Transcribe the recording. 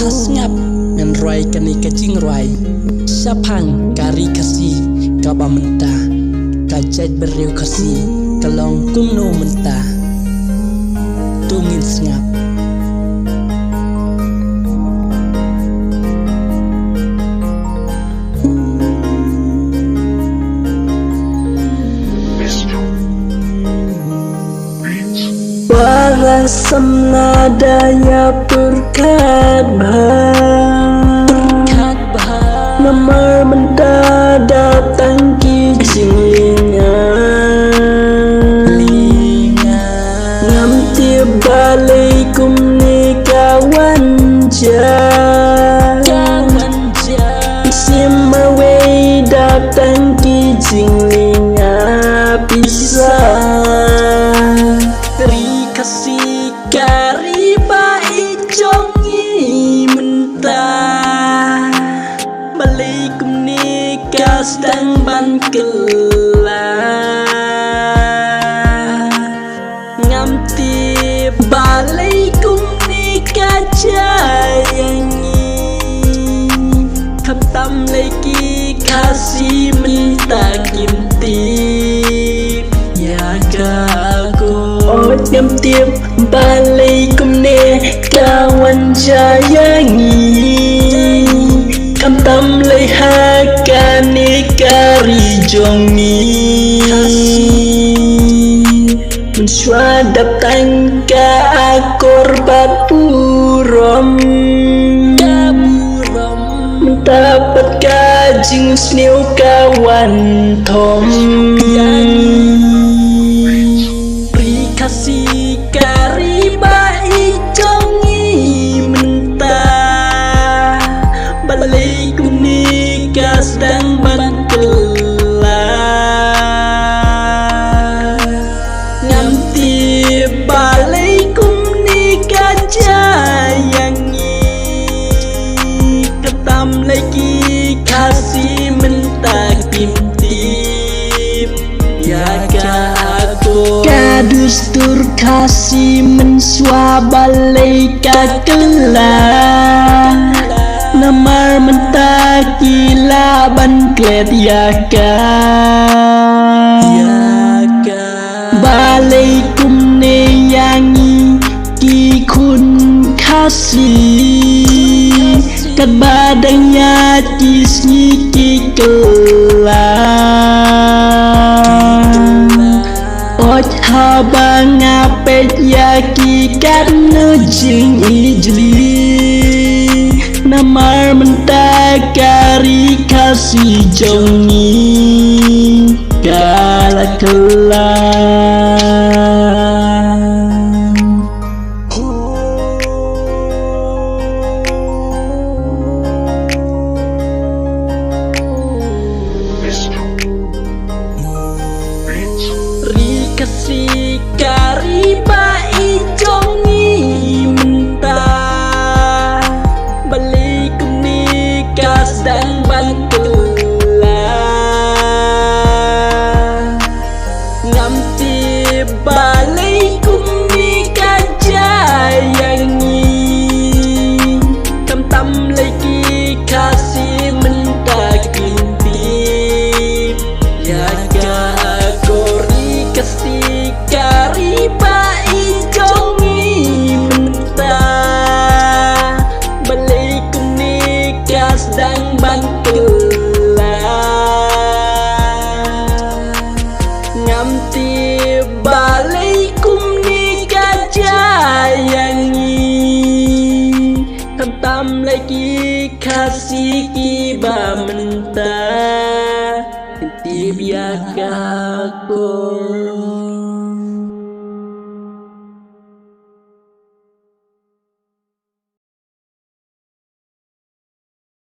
ngap ngan roi kani kacing roi syapang kari kasih kaba mentah kajat beriu kasih kalong kumno mentah tungin ngap Barasam nadanya berkat bahar Namar mendadak datang kijing linga Ngam tiap balaikum ni kawan Simawai datang kijing linga pisah kasih kari baik jongi mentah Balaikum nikah sedang ban kelah Ngamti balaikum nikah jayangi Khatam lagi kasih mentah kimtip ya gago Ngam tiap balaikum ne kawan jayangi Kam tam lehakan ne kari jongi Menswadap tangka akor bapurom Mendapat kajing sniu kawan tom kasih kari baik jongi mentah Balaikum nikah sedang ban kelah Ngamti balaikum nikah jayangi Ketam lagi kasih mentah kimtip ya gago Kadustur kasih mensua balai kakelah Namar mentah gila ban klet yaka Balaikum ne yangi ki kun kasih Kat badangnya kisni ki kelah Oj habang ngapet yaki karena jing ijli Namar mentah kari kasih jongi galak kelah kasih kari baik jongi mentah Balaikum nikah sedang ban kelah Ngamti balaikum nikah jayangi Kam tam lagi kasih mentah kimtip ya kasih kari baik jongi mentah Balaikum nikah sedang ban kelah Ngamti balaikum nikah jayangi Khatam lagi kasih kiba mentah Tip ya gago